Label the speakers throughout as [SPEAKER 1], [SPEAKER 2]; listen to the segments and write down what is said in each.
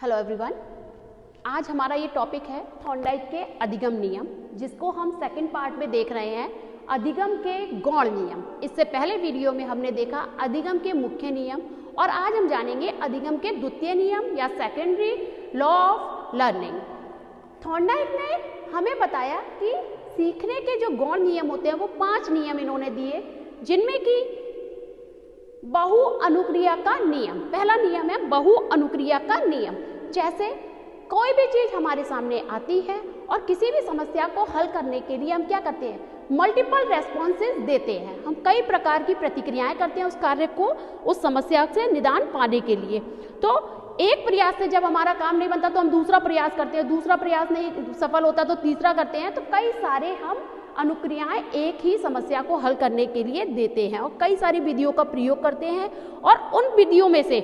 [SPEAKER 1] Hello everyone, आज हमारा ये टॉपिक है थॉर्नडाइक के अधिगम नियम, जिसको हम सेकंड पार्ट में देख रहे हैं अधिगम के गौण नियम। इससे पहले वीडियो में हमने देखा अधिगम के मुख्य नियम और आज हम जानेंगे अधिगम के द्वितीय नियम या secondary law of learning. Thorndike ने हमें बताया कि सीखने के जो गौण नियम होते हैं वो 5 नियम इन्होंने दिए, जिनमें कि बहु अनुक्रिया का नियम। पहला नियम है बहु अनुक्रिया का नियम। जैसे कोई भी चीज हमारे सामने आती है और किसी भी समस्या को हल करने के लिए हम क्या करते हैं, मल्टीपल रेस्पॉन्सेज देते हैं। हम कई प्रकार की प्रतिक्रियाएं करते हैं उस कार्य को, उस समस्या से निदान पाने के लिए। तो एक प्रयास से जब हमारा काम नहीं बनता तो हम दूसरा प्रयास करते हैं, दूसरा प्रयास नहीं सफल होता तो तीसरा करते हैं। तो कई सारे हम अनुक्रियाएं एक ही समस्या को हल करने के लिए देते हैं और कई सारी विधियों का प्रयोग करते हैं और उन विधियों में से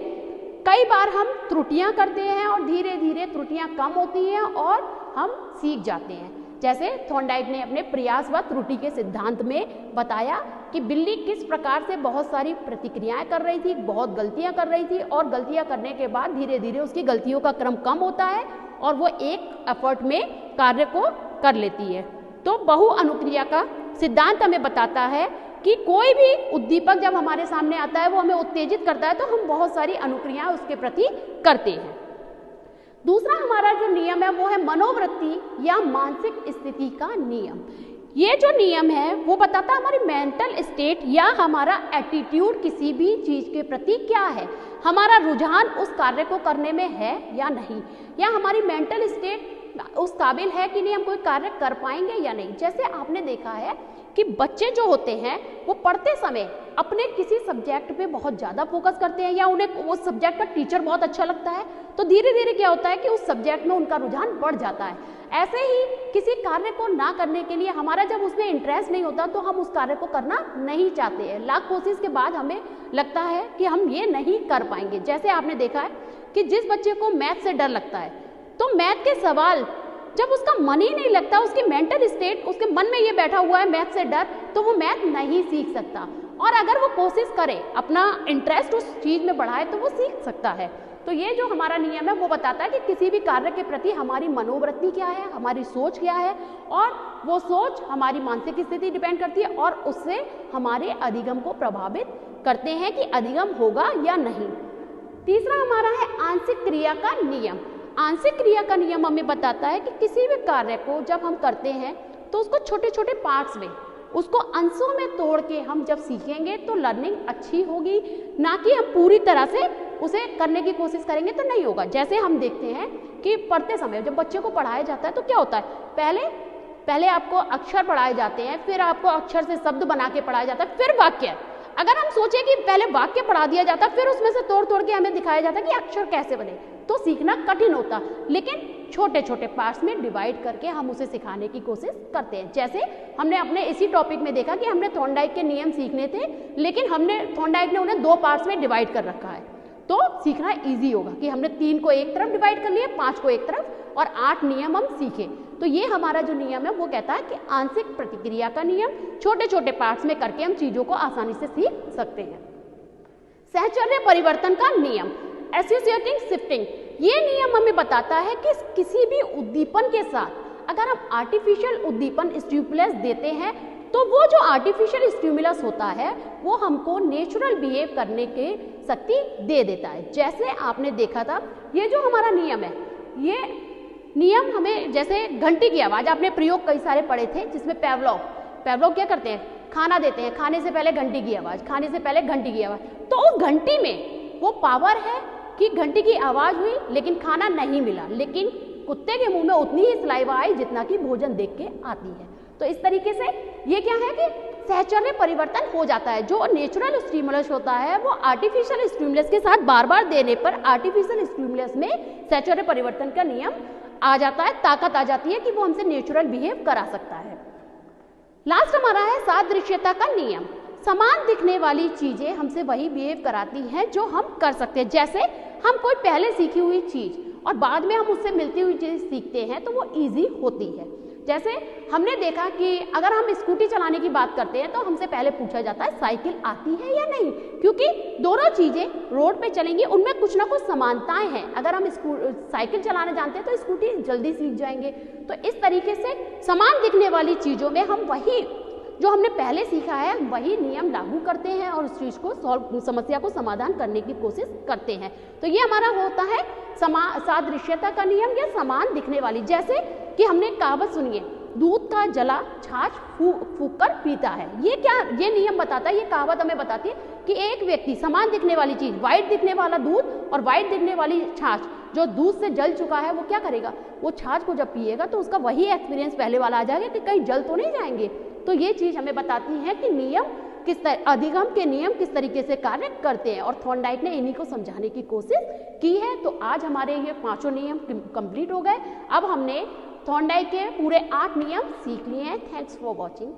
[SPEAKER 1] कई बार हम त्रुटियां करते हैं और धीरे धीरे त्रुटियां कम होती हैं और हम सीख जाते हैं। जैसे थॉर्नडाइक ने अपने प्रयास व त्रुटि के सिद्धांत में बताया कि बिल्ली किस प्रकार से बहुत सारी प्रतिक्रियाएं कर रही थी, बहुत गलतियां कर रही थी और गलतियां करने के बाद धीरे धीरे उसकी गलतियों का क्रम कम होता है और वो एक एफर्ट में कार्य को कर लेती है। तो बहु अनुक्रिया का सिद्धांत हमें बताता है कि कोई भी उद्दीपक जब हमारे सामने आता है वो हमें उत्तेजित करता है तो हम बहुत सारी अनुक्रियाएं उसके प्रति करते हैं। दूसरा हमारा जो नियम है वो है मनोवृत्ति या मानसिक स्थिति का नियम। ये जो नियम है वो बताता है हमारी मेंटल स्टेट या हमारा एटीट्यूड किसी भी चीज के प्रति क्या है, हमारा रुझान उस कार्य को करने में है या नहीं, या हमारी मेंटल स्टेट उस काबिल है कि नहीं, हम कोई कार्य कर पाएंगे या नहीं। जैसे आपने देखा है कि बच्चे जो होते हैं वो पढ़ते समय अपने किसी सब्जेक्ट पे बहुत ज़्यादा फोकस करते हैं या उन्हें वो सब्जेक्ट का टीचर बहुत अच्छा लगता है तो धीरे धीरे क्या होता है कि उस सब्जेक्ट में उनका रुझान बढ़ जाता है। ऐसे ही किसी कार्य को ना करने के लिए हमारा जब उसमें इंटरेस्ट नहीं होता तो हम उस कार्य को करना नहीं चाहते हैं। लाख कोशिश के बाद हमें लगता है कि हम ये नहीं कर पाएंगे। जैसे आपने देखा है कि जिस बच्चे को मैथ से डर लगता है तो मैथ के सवाल जब उसका मन ही नहीं लगता, उसकी मेंटल स्टेट, उसके मन में ये बैठा हुआ है मैथ से डर, तो वो मैथ नहीं सीख सकता। और अगर वो कोशिश करे, अपना इंटरेस्ट उस चीज में बढ़ाए तो वो सीख सकता है। तो ये जो हमारा नियम है वो बताता है कि किसी भी कार्य के प्रति हमारी मनोवृत्ति क्या है, हमारी सोच क्या है और वो सोच हमारी मानसिक स्थिति डिपेंड करती है और उससे हमारे अधिगम को प्रभावित करते हैं कि अधिगम होगा या नहीं। तीसरा हमारा है आंशिक क्रिया का नियम। आंशिक क्रिया का नियम हमें बताता है कि किसी भी कार्य को जब हम करते हैं तो उसको छोटे छोटे पार्ट्स में, उसको अंशों में तोड़ के हम जब सीखेंगे तो लर्निंग अच्छी होगी, ना कि हम पूरी तरह से उसे करने की कोशिश करेंगे तो नहीं होगा। जैसे हम देखते हैं कि पढ़ते समय जब बच्चे को पढ़ाया जाता है तो क्या होता है, पहले आपको अक्षर पढ़ाए जाते हैं, फिर आपको अक्षर से शब्द बना के पढ़ाया जाता है, फिर वाक्य। अगर हम सोचें कि पहले वाक्य पढ़ा दिया जाता फिर उसमें से तोड़ तोड़ के हमें दिखाया जाता कि अक्षर कैसे बने, तो सीखना कठिन होता। लेकिन छोटे छोटे पार्ट्स में डिवाइड करके हम उसे सिखाने की कोशिश करते हैं। जैसे हमने अपने इसी टॉपिक में देखा कि हमने थॉर्नडाइक के नियम सीखने थे, लेकिन थॉर्नडाइक ने उन्हें 2 पार्ट्स में डिवाइड कर रखा है तो सीखना ईजी होगा कि हमने 3 को एक तरफ डिवाइड कर लिए, 5 को एक तरफ और 8 नियम हम सीखे। तो ये हमारा जो नियम है वो कहता है कि आंशिक प्रतिक्रिया का नियम, छोटे छोटे पार्ट्स में करके हम चीजों को आसानी से सीख सकते हैं। सहचर्य परिवर्तन का नियम, एसोसिएटिंग शिफ्टिंग, ये नियम हमें बताता है कि किसी भी उद्दीपन के साथ अगर हम आर्टिफिशियल उद्दीपन स्टिमुलस देते हैं तो वो जो आर्टिफिशियल स्टिमुलस होता है वो हमको नेचुरल बिहेव करने की शक्ति दे देता है। जैसे आपने देखा था ये जो हमारा नियम है, ये नियम हमें, जैसे घंटी की आवाज आपने प्रयोग कई सारे पढ़े थे, जिसमें पेवलोव क्या करते हैं, खाना देते हैं, खाने से पहले घंटी की आवाज, खाने से पहले घंटी की आवाज। तो उस घंटी में वो पावर है कि घंटी की आवाज हुई लेकिन खाना नहीं मिला, लेकिन कुत्ते के मुंह में उतनी ही सलाइवा आई जितना कि भोजन देख के आती है। तो इस तरीके से ये क्या है कि सहचर्य परिवर्तन हो जाता है। जो नेचुरल स्टिमुलस होता है वो आर्टिफिशियल स्टिमुलस के साथ बार बार देने पर आर्टिफिशियल स्टिमुलस में सहचर्य परिवर्तन का नियम आ जाता है, ताकत आ जाती है कि वो हमसे नेचुरल बिहेव करा सकता है। लास्ट हमारा है सादृश्यता का नियम। समान दिखने वाली चीजें हमसे वही बिहेव कराती हैं जो हम कर सकते हैं। जैसे हम कोई पहले सीखी हुई चीज और बाद में हम उससे मिलती हुई चीज सीखते हैं तो वो इजी होती है। जैसे हमने देखा कि अगर हम स्कूटी चलाने की बात करते हैं तो हमसे पहले पूछा जाता है साइकिल आती है या नहीं, क्योंकि दोनों चीज़ें रोड पे चलेंगी, उनमें कुछ ना कुछ समानताएं हैं। अगर हम साइकिल चलाना जानते हैं तो स्कूटी जल्दी सीख जाएंगे। तो इस तरीके से समान दिखने वाली चीज़ों में हम वही जो हमने पहले सीखा है वही नियम लागू करते हैं और उस चीज़ को समस्या को समाधान करने की कोशिश करते हैं। तो ये हमारा होता है सादृश्यता का नियम या समान दिखने वाली। जैसे कि हमने कहावत सुनी है, दूध का जला छाछ फूंक कर पीता है। ये नियम बताता है, ये कहावत हमें बताती है कि एक व्यक्ति समान दिखने वाली चीज़, वाइट दिखने वाला दूध और वाइट दिखने वाली छाछ, जो दूध से जल चुका है वो क्या करेगा, वो छाछ को जब पिएगा तो उसका वही एक्सपीरियंस पहले वाला आ जाएगा कि कहीं जल तो नहीं जाएंगे। तो ये चीज़ हमें बताती है कि नियम अधिगम के नियम किस तरीके से कार्य करते हैं, और थॉर्नडाइक ने इन्हीं को समझाने की कोशिश की है। तो आज हमारे ये 5 नियम कंप्लीट हो गए। अब हमने थॉर्नडाइक के पूरे 8 नियम सीख लिए हैं। Thanks for watching.